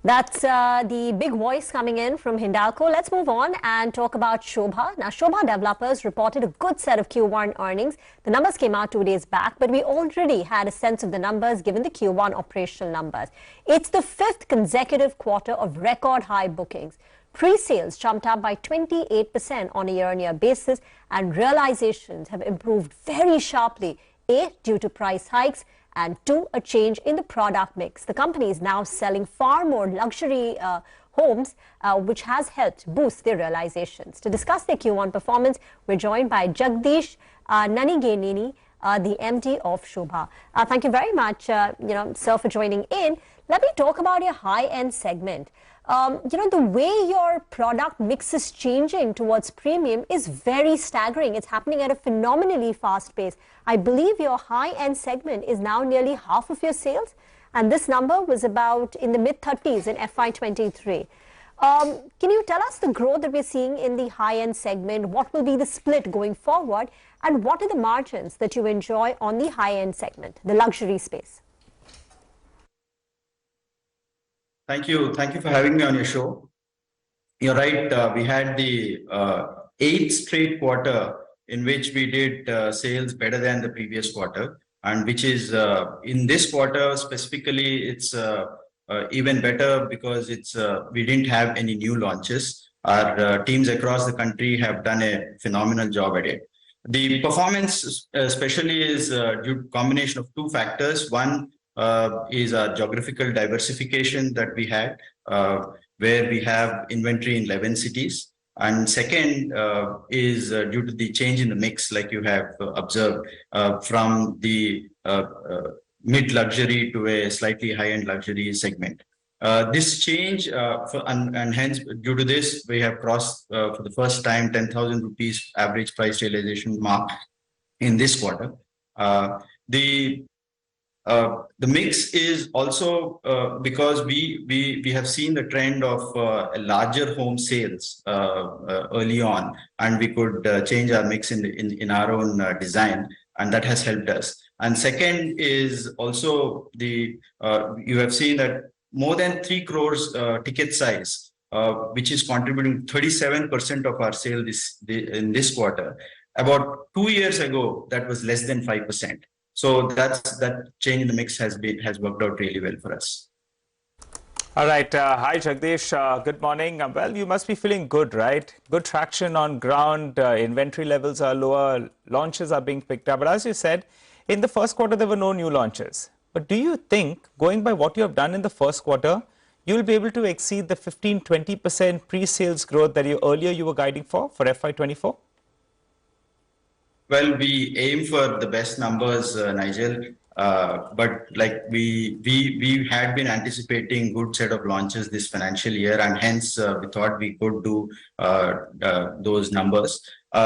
That's the big voice coming in from Hindalco. Let's move on and talk about SOBHA. Now, SOBHA developers reported a good set of Q1 earnings. The numbers came out 2 days back, but we already had a sense of the numbers given the Q1 operational numbers. It's the 5th consecutive quarter of record high bookings. Pre-sales jumped up by 28% on a year-on-year basis, and realizations have improved very sharply, A, due to price hikes, and 2, a change in the product mix. The company is now selling far more luxury homes, which has helped boost their realizations. To discuss their Q1 performance, we're joined by Jagadish Nangineni, the MD of SOBHA. Thank you very much, sir, for joining in. Let me talk about your high-end segment. The way your product mix is changing towards premium is very staggering. It's happening at a phenomenally fast pace. I believe your high-end segment is now nearly half of your sales, and this number was about in the mid-30s in FY'23. Can you tell us the growth that we're seeing in the high-end segment? What will be the split going forward? And what are the margins that you enjoy on the high-end segment, the luxury space? Thank you. Thank you for having me on your show. You're right. We had the 8th straight quarter in which we did sales better than the previous quarter, and which is in this quarter specifically, it's even better because it's we didn't have any new launches. Our teams across the country have done a phenomenal job at it. The performance especially is due to a combination of 2 factors. One is our geographical diversification that we had, where we have inventory in 11 cities. And second is due to the change in the mix, like you have observed, from the mid-luxury to a slightly high-end luxury segment. This change, and hence due to this, we have crossed for the first time 10,000 rupees average price realization mark in this quarter. The mix is also because we have seen the trend of larger home sales early on, and we could change our mix in our own design, and that has helped us. And second is also the you have seen that more than 3 crores ticket size, which is contributing 37% of our sale in this quarter. About 2 years ago, that was less than 5%. So that change in the mix has worked out really well for us. All right. Hi, Jagdish. Good morning. Well, you must be feeling good, right? Good traction on ground. Inventory levels are lower. Launches are being picked up. But as you said, in the first quarter, there were no new launches. But do you think, going by what you have done in the first quarter, you'll be able to exceed the 15-20% pre-sales growth that earlier you were guiding for FY'24? Well, we aim for the best numbers, Nigel. But like we had been anticipating good set of launches this financial year, and hence we thought we could do those numbers.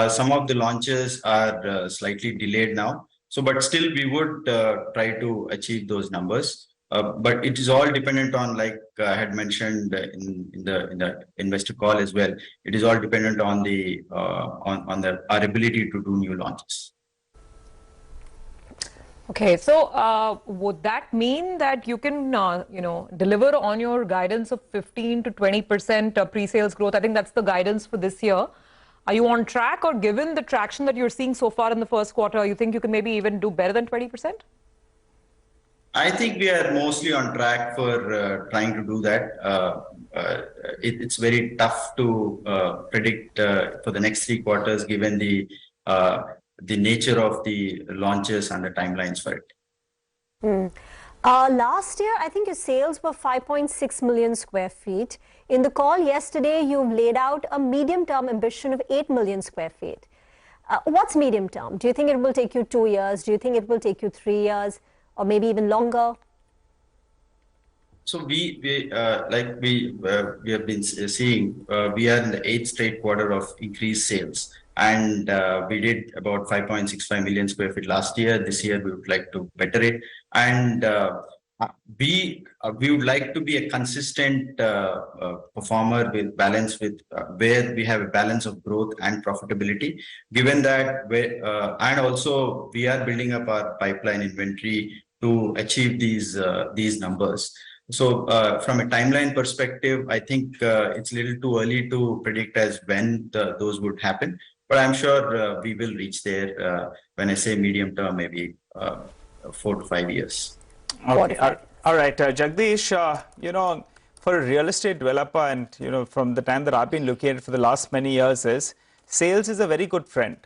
Some of the launches are slightly delayed now, but still we would try to achieve those numbers. But it is all dependent on, like I had mentioned in the investor call as well. It is all dependent on the our ability to do new launches. Okay, so would that mean that you can deliver on your guidance of 15 to 20% pre-sales growth? I think that's the guidance for this year. Are you on track, or given the traction that you're seeing so far in the first quarter, you think you can maybe even do better than 20%? I think we are mostly on track for trying to do that. It's very tough to predict for the next 3 quarters, given the nature of the launches and the timelines for it. Last year, I think your sales were 5.6 million square feet. In the call yesterday, you've laid out a medium-term ambition of 8 million square feet. What's medium term? Do you think it will take you 2 years? Do you think it will take you 3 years? Or maybe even longer? So we have been seeing, we are in the 8th straight quarter of increased sales, and we did about 5.65 million square feet last year. This year we would like to better it, and we would like to be a consistent performer with balance, with where we have a balance of growth and profitability. Given that, and also we are building up our pipeline inventory to achieve these numbers. from a timeline perspective, I think it's a little too early to predict as when those would happen. But I'm sure we will reach there. When I say medium term, maybe 4 to 5 years. Okay. All right, Jagdish, for a real estate developer, and from the time that I've been looking at it for the last many years, is sales is a very good friend,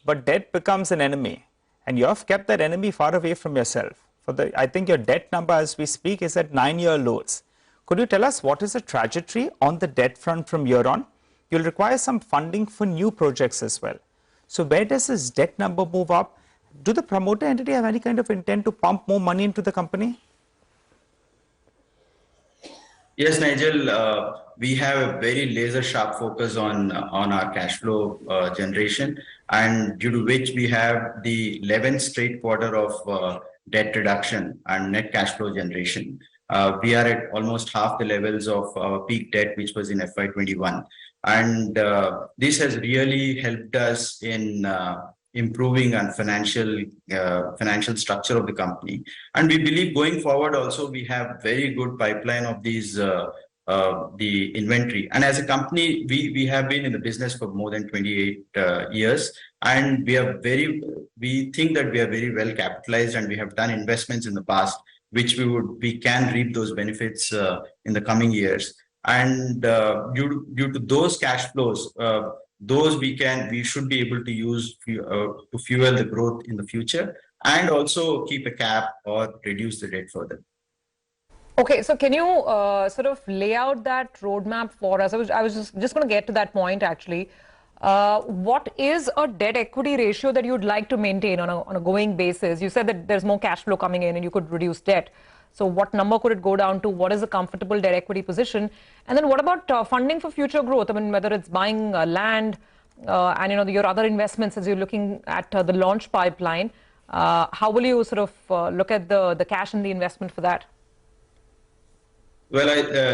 but debt becomes an enemy, and you have kept that enemy far away from yourself. I think your debt number as we speak is at 9-year lows. Could you tell us what is the trajectory on the debt front from here on? You'll require some funding for new projects as well. So where does this debt number move up? Do the promoter entity have any kind of intent to pump more money into the company? Yes, Nigel, we have a very laser sharp focus on our cash flow generation, and due to which we have the 11th straight quarter of debt reduction and net cash flow generation. We are at almost half the levels of our peak debt, which was in FY'21. And this has really helped us in improving on financial structure of the company. And we believe going forward also we have very good pipeline of these the inventory. And as a company, we have been in the business for more than 28 years, and we think that we are very well capitalized, and we have done investments in the past, which we can reap those benefits in the coming years. And due to those cash flows, those we should be able to use to fuel the growth in the future, and also keep a cap or reduce the debt further. Okay, so can you sort of lay out that roadmap for us? I was just going to get to that point actually. What is a debt equity ratio that you'd like to maintain on a going basis? You said that there's more cash flow coming in and you could reduce debt. So what number could it go down to? What is a comfortable debt equity position? And then what about funding for future growth? I mean, whether it's buying land and your other investments as you're looking at the launch pipeline, how will you sort of look at the cash and the investment for that? Well,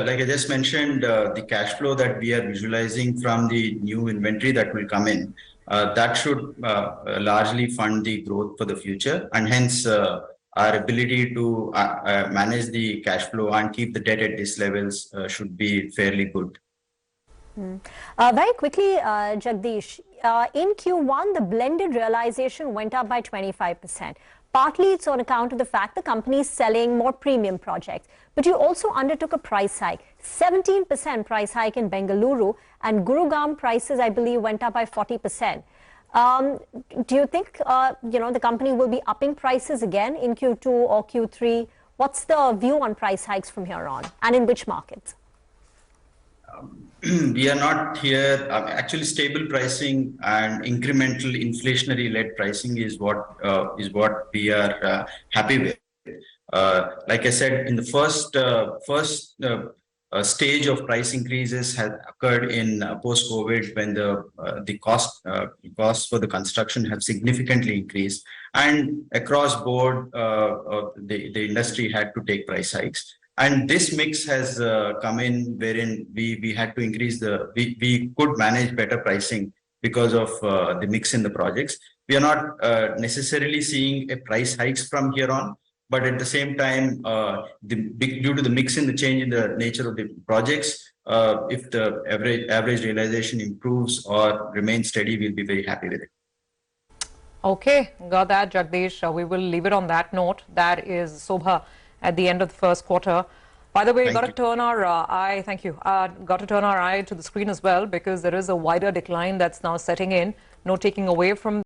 like I just mentioned, the cash flow that we are visualizing from the new inventory that will come in, that should largely fund the growth for the future, and hence our ability to manage the cash flow and keep the debt at these levels should be fairly good. Very quickly, Jagdish, in Q1, the blended realization went up by 25%. Partly it's on account of the fact the company is selling more premium projects. But you also undertook a price hike, 17% price hike in Bengaluru, and Gurugram prices, I believe, went up by 40%. Do you think, the company will be upping prices again in Q2 or Q3? What's the view on price hikes from here on, and in which markets? We are not here. Actually, stable pricing and incremental inflationary-led pricing is what we are happy with. Like I said, in the first stage of price increases had occurred in post-COVID, when the costs for the construction have significantly increased, and across board the industry had to take price hikes. And this mix has come in wherein we had to increase we could manage better pricing because of the mix in the projects. We are not necessarily seeing a price hikes from here on, but at the same time, due to the mix in the change in the nature of the projects, if the average realization improves or remains steady, we'll be very happy with it. Okay, got that, Jagdish. We will leave it on that note. That is Sobha at the end of the first quarter. By the way, got to turn our eye, thank you, got to turn our eye to the screen as well, because there is a wider decline that's now setting in. No taking away from